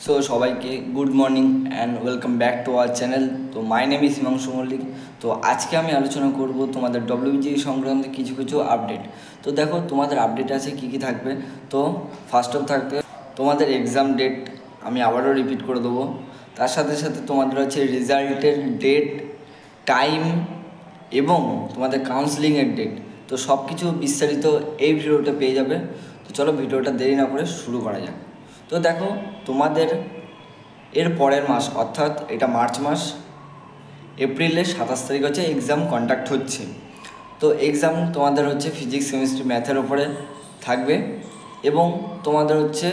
So সবাইকে good morning and welcome back to our channel. তো my name is Himanshu Mallick. তো আজকে আমি আলোচনা করব তোমাদের ডব্লিউবিজি সংক্রান্ত কিছু কিছু আপডেট। তো দেখো তোমাদের আপডেট আছে কী কী থাকবে। তো ফার্স্ট অফ থাকবে তোমাদের এক্সাম ডেট, আমি আবারও রিপিট করে দেবো। তার সাথে সাথে তোমাদের হচ্ছে রেজাল্টের ডেট, টাইম এবং তোমাদের কাউন্সেলিংয়ের ডেট। তো সব কিছু বিস্তারিত এই ভিডিওটা পেয়ে যাবে। তো চলো ভিডিওটা দেরি না করে শুরু করা যাক। তো দেখো তোমাদের এর পরের মাস অর্থাৎ এটা মার্চ মাস, এপ্রিলের 27 তারিখ হচ্ছে এক্সাম কন্ডাক্ট হচ্ছে। তো এক্সাম তোমাদের হচ্ছে ফিজিক্স, কেমিস্ট্রি, ম্যাথের ওপরে থাকবে এবং তোমাদের হচ্ছে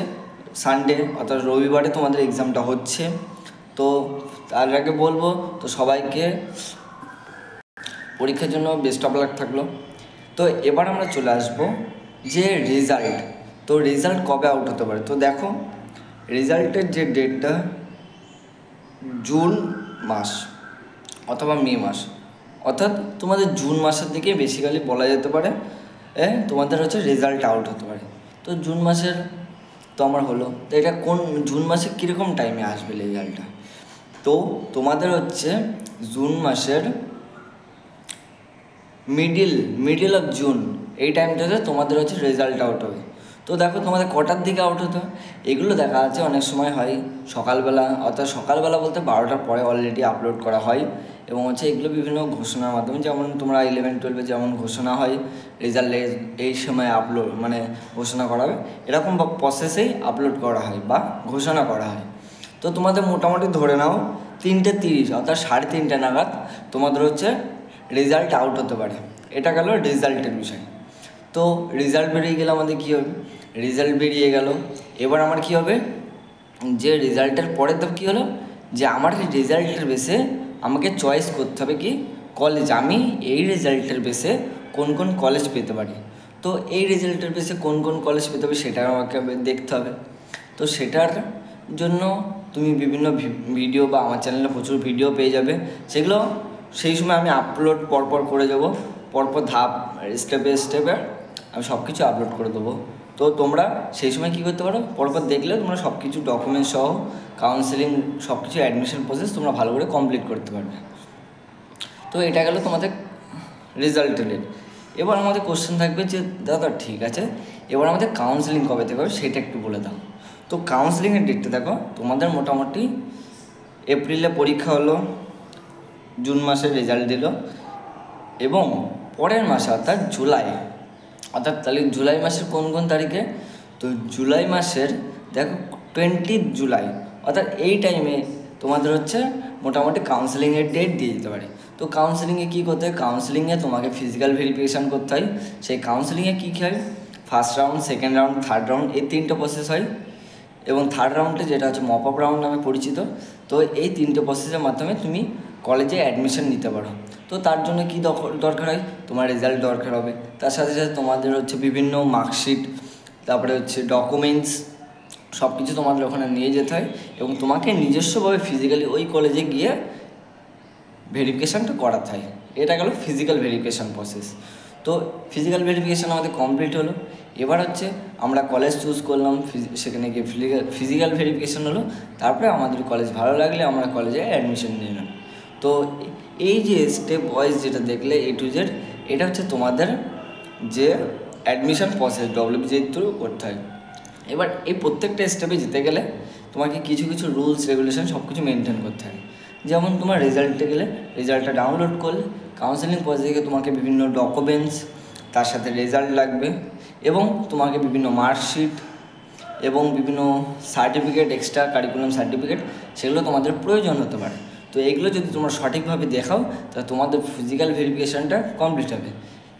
সানডে অর্থাৎ রবিবারে তোমাদের এক্সামটা হচ্ছে। তো তার আগে বলবো তো সবাইকে পরীক্ষার জন্য বেস্ট অফ লাক থাকলো। তো এবার আমরা চলে আসবো যে রেজাল্ট। তো রেজাল্ট কবে আউট হতে পারে। তো দেখো রেজাল্টের যে ডেটটা জুন মাস অথবা মে মাস, অর্থাৎ তোমাদের জুন মাসের দিকে বেসিক্যালি বলা যেতে পারে তোমাদের হচ্ছে রেজাল্ট আউট হতে পারে। তো জুন মাসের তো আমার হলো, তো এটা কোন জুন মাসে কীরকম টাইমে আসবে রেজাল্টটা। তো তোমাদের হচ্ছে জুন মাসের মিডিল অফ জুন এই টাইমটাতে তোমাদের হচ্ছে রেজাল্ট আউট হবে। তো দেখো তোমাদের কটার দিকে আউট হতে হয় এগুলো দেখা যাচ্ছে অনেক সময় হয় সকালবেলা, অর্থাৎ সকালবেলা বলতে 12টার পরে অলরেডি আপলোড করা হয় এবং হচ্ছে এগুলো বিভিন্ন ঘোষণার মাধ্যমে, যেমন তোমরা 11-12 যেমন ঘোষণা হয় রেজাল্ট এই সময় আপলোড মানে ঘোষণা করা হবে, এরকম প্রসেসেই আপলোড করা হয় বা ঘোষণা করা হয়। তো তোমাদের মোটামুটি ধরে নাও 3:30 অর্থাৎ 3:30 নাগাদ তোমাদের হচ্ছে রেজাল্ট আউট হতে পারে। এটা গেল রেজাল্টের বিষয়। তো রেজাল্ট বেরিয়ে গেলে আমাদের কী হবে, রেজাল্ট বেরিয়ে গেল, এবার আমার কী হবে যে রেজাল্টের পরের ধাপ কী হলো যে আমার এই রেজাল্টের বেসে আমাকে চয়েস করতে হবে কি কলেজ, আমি এই রেজাল্টের বেসে কোন কোন কলেজ পেতে পারি। তো এই রেজাল্টের বেসে কোন কোন কলেজ পেতে হবে সেটা আমাকে দেখতে হবে। তো সেটার জন্য তুমি বিভিন্ন ভিডিও বা আমার চ্যানেলে প্রচুর ভিডিও পেয়ে যাবে, সেগুলো সেই সময় আমি আপলোড পরপর করে যাব, পরপর ধাপ স্টেপে স্টেপে আমি সব কিছু আপলোড করে দেবো। তো তোমরা সেই সময় কী করতে পারো, পরপর দেখলে তোমরা সব কিছু ডকুমেন্টস সহ কাউন্সেলিং সব কিছু অ্যাডমিশন প্রসেস তোমরা ভালো করে কমপ্লিট করতে পারবে। তো এটা গেল তোমাদের রেজাল্টের ডেট। এবার আমাদের কোশ্চেন থাকবে যে দাদা ঠিক আছে, এবার আমাদের কাউন্সেলিং কবে থেকে হবে সেটা একটু বলে দাও। তো কাউন্সেলিংয়ের ডেটটা দেখো তোমাদের মোটামুটি এপ্রিলে পরীক্ষা হলো, জুন মাসে রেজাল্ট দিল এবং পরের মাসে অর্থাৎ জুলাই, অর্থাৎ তাহলে জুলাই মাসের কোন কোন তারিখে, তো জুলাই মাসের দেখো 20 জুলাই অর্থাৎ এই টাইমে তোমাদের হচ্ছে মোটামুটি কাউন্সেলিংয়ের ডেট দিয়ে দিতে পারে। তো কাউন্সেলিংয়ে কী করতে হয়, কাউন্সেলিংয়ে তোমাকে ফিজিক্যাল ভেরিফিকেশান করতে হয়। সেই কাউন্সেলিংয়ে কী কী হয়, first round, second round, third round, এই 3টে প্রসেস হয় এবং থার্ড রাউন্ডে যেটা হচ্ছে মপ আপ রাউন্ড নামে পরিচিত। তো এই 3টে প্রসেসের মাধ্যমে তুমি কলেজে অ্যাডমিশন নিতে পারো। তো তার জন্য কী দরকার হয়, তোমার রেজাল্ট দরকার হবে, তার সাথে সাথে তোমাদের হচ্ছে বিভিন্ন মার্কশিট, তারপরে হচ্ছে ডকুমেন্টস সব কিছু তোমাদের ওখানে নিয়ে যেতে হয় এবং তোমাকে নিজস্বভাবে ফিজিক্যালি ওই কলেজে গিয়ে ভেরিফিকেশানটা করাতে হয়। এটা গেল ফিজিক্যাল ভেরিফিকেশান প্রসেস। তো ফিজিক্যাল ভেরিফিকেশান আমাদের কমপ্লিট হলো, এবার হচ্ছে আমরা কলেজ চুজ করলাম, সেখানে গিয়ে ফিজিক্যাল ভেরিফিকেশান হলো, তারপরে আমাদের কলেজ ভালো লাগলে আমরা কলেজে অ্যাডমিশন নিলাম। তো এই যে স্টেপ ওয়াইজ যেটা দেখলে A to Z, এটা হচ্ছে তোমাদের যে অ্যাডমিশন প্রসেস ডব্লিউবিজির থ্রু করতে হয়। এবার এই প্রত্যেকটা স্টেপে যেতে গেলে তোমাকে কিছু কিছু রুলস রেগুলেশন সব কিছু মেনটেন করতে হয়। যেমন তোমার রেজাল্টে গেলে রেজাল্টটা ডাউনলোড করলে কাউন্সেলিং প্রসেস থেকে তোমাকে বিভিন্ন ডকুমেন্টস, তার সাথে রেজাল্ট লাগবে এবং তোমাকে বিভিন্ন মার্কশিট এবং বিভিন্ন সার্টিফিকেট, এক্সট্রা কারিকুলাম সার্টিফিকেট, সেগুলো তোমাদের প্রয়োজন হতে পারে। তো এগুলো যদি তোমরা সঠিকভাবে দেখাও তাহলে তোমাদের ফিজিক্যাল ভেরিফিকেশানটা কমপ্লিট হবে।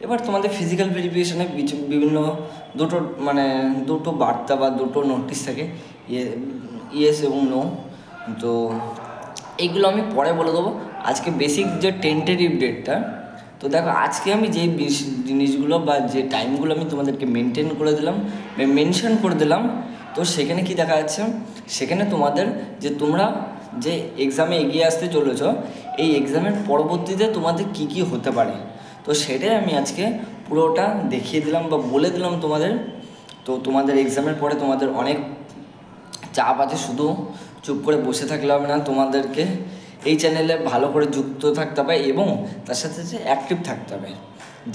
এবার তোমাদের ফিজিক্যাল ভেরিফিকেশানে বিভিন্ন দুটো বার্তা বা দুটো নোটিশ থাকে, ইয়েস এবং নো। তো এইগুলো আমি পরে বলে দেবো। আজকে বেসিক যে টেন্টেটিভ ডেটটা, তো দেখো আজকে আমি যেই জিনিসগুলো বা যে টাইমগুলো আমি তোমাদেরকে মেনশন করে দিলাম, তো সেখানে কি দেখা যাচ্ছে, সেখানে তোমাদের যে তোমরা যে এক্সামে এগিয়ে আসতে চলেছ, এই এক্সামের পরবর্তীতে তোমাদের কি কি হতে পারে, তো সেটাই আমি আজকে পুরোটা দেখিয়ে দিলাম বা বলে দিলাম তোমাদের। তো তোমাদের এক্সামের পরে তোমাদের অনেক চাপ আছে, শুধু চুপ করে বসে থাকলে হবে না, তোমাদেরকে এই চ্যানেলে ভালো করে যুক্ত থাকতে হবে এবং তার সাথে সাথে অ্যাক্টিভ থাকতে হবে,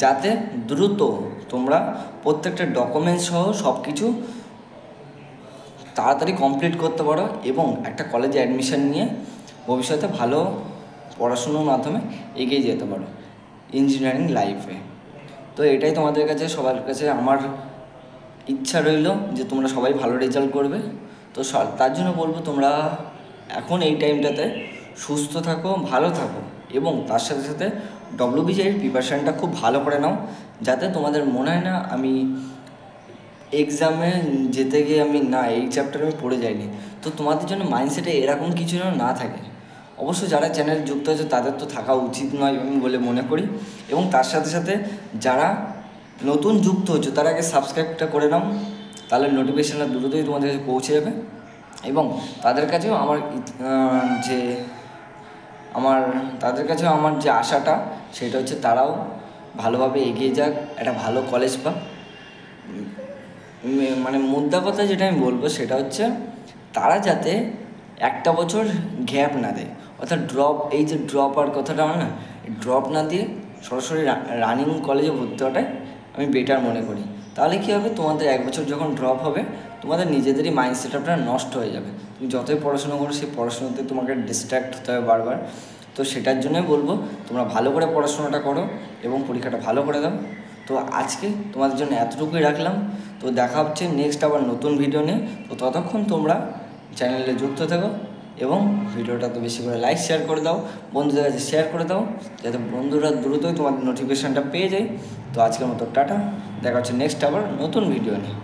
যাতে দ্রুত তোমরা প্রত্যেকটা ডকুমেন্টস সহ সব কিছু তাড়াতাড়ি কমপ্লিট করতে পারো এবং একটা কলেজে অ্যাডমিশন নিয়ে ভবিষ্যতে ভালো পড়াশুনোর মাধ্যমে এগিয়ে যেতে পারো ইঞ্জিনিয়ারিং লাইফে। তো এটাই তোমাদের কাছে, সবার কাছে আমার ইচ্ছা রইল যে তোমরা সবাই ভালো রেজাল্ট করবে। তো তার জন্য বলবো তোমরা এখন এই টাইমটাতে সুস্থ থাকো, ভালো থাকো এবং তার সাথে সাথে ডব্লিউবিসিএর প্রিপারেশানটা খুব ভালো করে নাও, যাতে তোমাদের মনে হয় না আমি এক্সামে যেতে গিয়ে এই চ্যাপ্টার আমি পড়ে যাইনি। তো তোমাদের জন্য মাইন্ডসেটে এরকম কিছু যেন না থাকে। অবশ্য যারা চ্যানেল যুক্ত আছে তাদের তো থাকা উচিত নয় আমি বলে মনে করি, এবং তার সাথে সাথে যারা নতুন যুক্ত হচ্ছে তারা আগে সাবস্ক্রাইবটা করে নাও, তাহলে নোটিফিকেশানটা দ্রুতই তোমাদের কাছে পৌঁছে যাবে। এবং তাদের কাছেও আমার যে আশাটা সেটা হচ্ছে তারাও ভালোভাবে এগিয়ে যাক, একটা ভালো কলেজ পাক। মুদ্রা কথা যেটা আমি বলবো সেটা হচ্ছে তারা যাতে একটা বছর গ্যাপ না দেয়, অর্থাৎ এই যে ড্রপ আর কথাটা না, ড্রপ না দিয়ে সরাসরি রানিং কলেজে ভর্তি হওয়াটাই আমি বেটার মনে করি। তাহলে কী হবে, তোমাদের এক বছর যখন ড্রপ হবে তোমাদের নিজেদেরই মাইন্ড সেট আপটা নষ্ট হয়ে যাবে। তুমি যতই পড়াশোনা করো সেই পড়াশোনাতে তোমাকে ডিস্ট্র্যাক্ট হতে হবে বারবার। তো সেটার জন্যই বলবো তোমরা ভালো করে পড়াশোনাটা করো এবং পরীক্ষাটা ভালো করে দাও। তো আজকে তোমাদের জন্য এতটুকুই রাখলাম। তো দেখা হচ্ছে নেক্সট আবার নতুন ভিডিও নিয়ে। তো ততক্ষণ তোমরা চ্যানেলে যুক্ত থাকো এবং ভিডিওটা তো বেশি করে লাইক শেয়ার করে দাও, বন্ধুদের কাছে শেয়ার করে দাও, যাতে বন্ধুরা দ্রুতই তোমার নোটিফিকেশানটা পেয়ে যায়। তো আজকের মতো টাটা, দেখা হচ্ছে নেক্সট আবার নতুন ভিডিও নিয়ে।